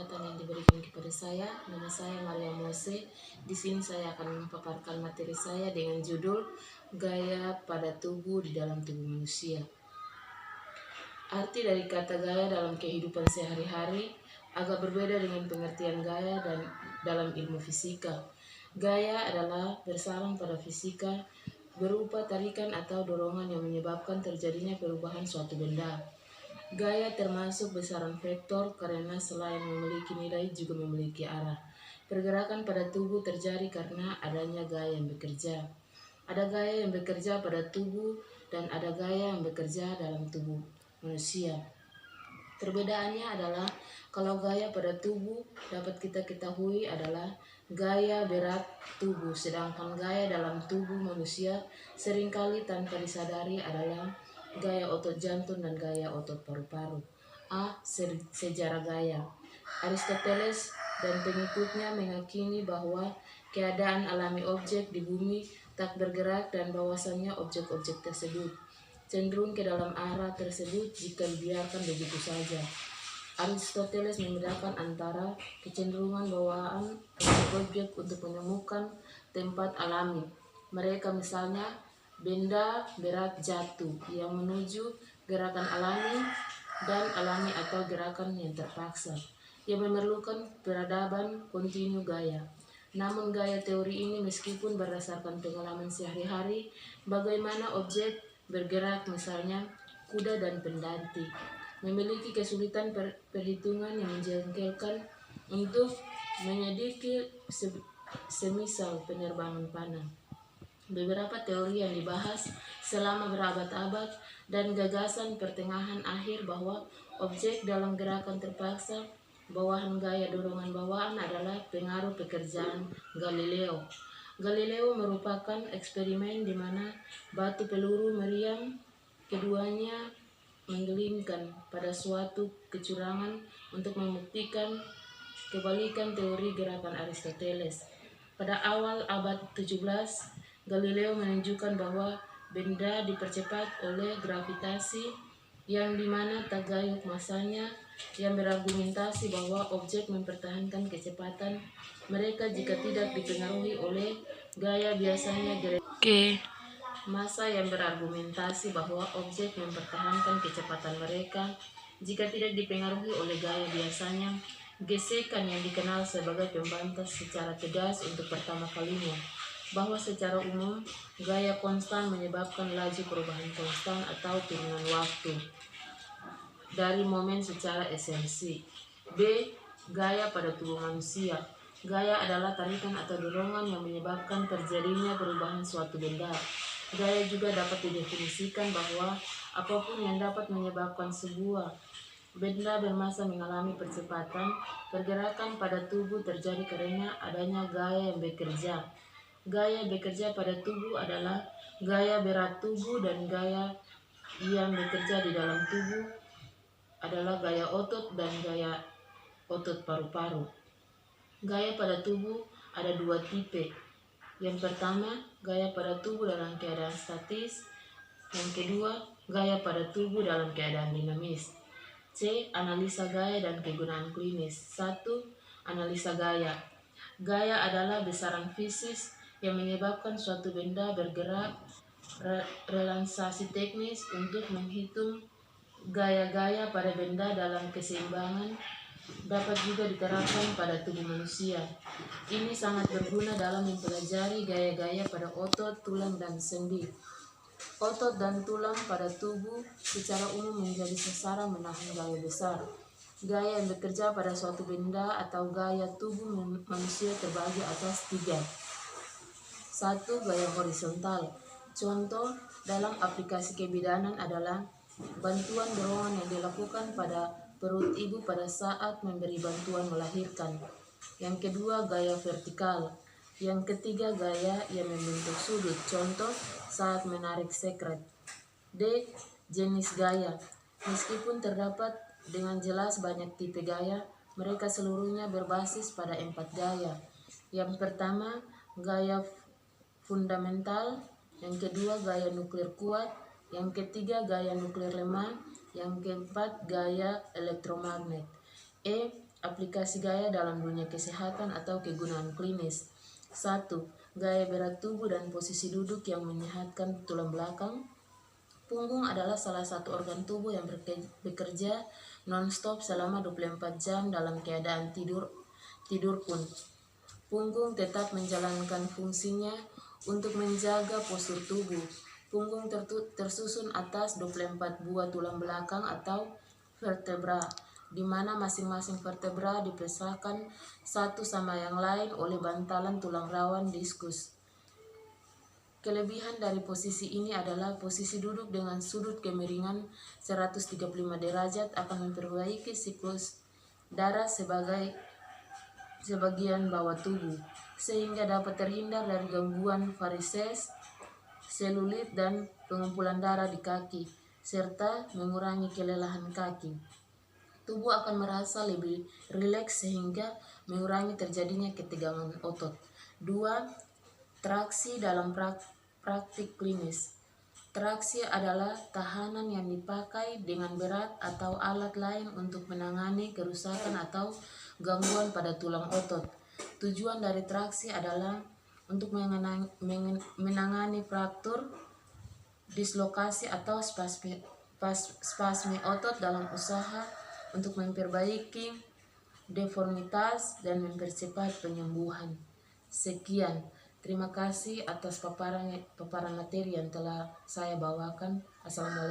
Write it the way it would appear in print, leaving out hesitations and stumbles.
kesempatan yang diberikan kepada saya. Nama saya Maria Mose. Di sini saya akan memaparkan materi saya dengan judul Gaya pada tubuh di dalam tubuh manusia. Arti dari kata gaya dalam kehidupan sehari-hari agak berbeda dengan pengertian gaya dan dalam ilmu fisika. Gaya adalah bersarang pada fisika, berupa tarikan atau dorongan yang menyebabkan terjadinya perubahan suatu benda. Gaya termasuk besaran vektor karena selain memiliki nilai juga memiliki arah. Pergerakan pada tubuh terjadi karena adanya gaya yang bekerja. Ada gaya yang bekerja pada tubuh dan ada gaya yang bekerja dalam tubuh manusia. Perbedaannya adalah kalau gaya pada tubuh dapat kita ketahui adalah gaya berat tubuh, sedangkan gaya dalam tubuh manusia seringkali tanpa disadari adalah gaya otot jantung dan gaya otot paru-paru. Sejarah gaya. Aristoteles dan pengikutnya meyakini bahwa keadaan alami objek di bumi tak bergerak dan bahwasannya objek-objek tersebut cenderung ke dalam arah tersebut jika dibiarkan begitu saja. Aristoteles membedakan antara kecenderungan bawaan objek untuk menemukan tempat alami. Mereka misalnya benda berat jatuh yang menuju gerakan alami dan alami atau gerakan yang terpaksa yang memerlukan peradaban kontinu gaya. Namun gaya teori ini meskipun berdasarkan pengalaman sehari-hari, bagaimana objek bergerak misalnya kuda dan pendanti, memiliki kesulitan perhitungan yang menjengkelkan untuk menyelidiki semisal penerbangan panah. Beberapa teori yang dibahas selama berabad-abad dan gagasan pertengahan akhir bahwa objek dalam gerakan terpaksa bawahan gaya dorongan bawaan adalah pengaruh pekerjaan Galileo. Galileo merupakan eksperimen di mana batu peluru meriam keduanya menggelingkan pada suatu kecurangan untuk membuktikan kebalikan teori gerakan Aristoteles. Pada awal abad 17, Galileo menunjukkan bahwa benda dipercepat oleh gravitasi yang dimana tagayuk masanya yang berargumentasi bahwa objek mempertahankan kecepatan mereka jika tidak dipengaruhi oleh gaya biasanya massa yang berargumentasi bahwa objek mempertahankan kecepatan mereka jika tidak dipengaruhi oleh gaya biasanya. Gesekan yang dikenal sebagai pembantah secara tegas untuk pertama kalinya bahwa secara umum gaya konstan menyebabkan laju perubahan konstan atau turunan waktu dari momen secara esensi. B. Gaya pada tubuh manusia. Gaya adalah tarikan atau dorongan yang menyebabkan terjadinya perubahan suatu benda. Gaya juga dapat didefinisikan bahwa apapun yang dapat menyebabkan sebuah benda bermassa mengalami percepatan pergerakan pada tubuh terjadi karena adanya gaya yang bekerja. Gaya bekerja pada tubuh adalah gaya berat tubuh dan gaya yang bekerja di dalam tubuh adalah gaya otot dan gaya otot paru-paru. Gaya pada tubuh ada dua tipe. Yang pertama, gaya pada tubuh dalam keadaan statis. Yang kedua, gaya pada tubuh dalam keadaan dinamis. C. Analisa gaya dan kegunaan klinis. 1. Analisa gaya. Gaya adalah besaran fisik yang menyebabkan suatu benda bergerak. Relaksasi teknis untuk menghitung gaya-gaya pada benda dalam keseimbangan dapat juga diterapkan pada tubuh manusia. Ini sangat berguna dalam mempelajari gaya-gaya pada otot, tulang, dan sendi. Otot dan tulang pada tubuh secara umum menjadi sasaran menahan gaya besar. Gaya yang bekerja pada suatu benda atau gaya tubuh manusia terbagi atas 3. 1. Gaya horizontal. Contoh dalam aplikasi kebidanan adalah bantuan dorongan yang dilakukan pada perut ibu pada saat memberi bantuan melahirkan. Yang kedua, gaya vertikal. Yang ketiga, gaya yang membentuk sudut. Contoh saat menarik sekret. D. Jenis gaya. Meskipun terdapat dengan jelas banyak tipe gaya, mereka seluruhnya berbasis pada 4 gaya. Yang pertama, gaya fundamental. Yang kedua, gaya nuklir kuat. Yang ketiga, gaya nuklir lemah. Yang keempat, gaya elektromagnet. E. aplikasi gaya dalam dunia kesehatan atau kegunaan klinis. 1. Gaya berat tubuh dan posisi duduk yang menyehatkan tulang belakang. Punggung adalah salah satu organ tubuh yang bekerja non-stop selama 24 jam dalam keadaan tidur pun. Punggung tetap menjalankan fungsinya untuk menjaga postur tubuh. Punggung tersusun atas 24 buah tulang belakang atau vertebra, di mana masing-masing vertebra dipisahkan satu sama yang lain oleh bantalan tulang rawan diskus. Kelebihan dari posisi ini adalah posisi duduk dengan sudut kemiringan 135 derajat akan memperbaiki siklus darah sebagian bawah tubuh, sehingga dapat terhindar dari gangguan varises, selulit, dan pengumpulan darah di kaki, serta mengurangi kelelahan kaki. Tubuh akan merasa lebih rileks sehingga mengurangi terjadinya ketegangan otot. 2. Traksi dalam praktik klinis. Traksi adalah tahanan yang dipakai dengan berat atau alat lain untuk menangani kerusakan atau gangguan pada tulang otot. Tujuan dari traksi adalah untuk menangani fraktur, dislokasi atau spasme otot dalam usaha untuk memperbaiki deformitas dan mempercepat penyembuhan. Sekian, terima kasih atas paparan materi yang telah saya bawakan. Assalamualaikum.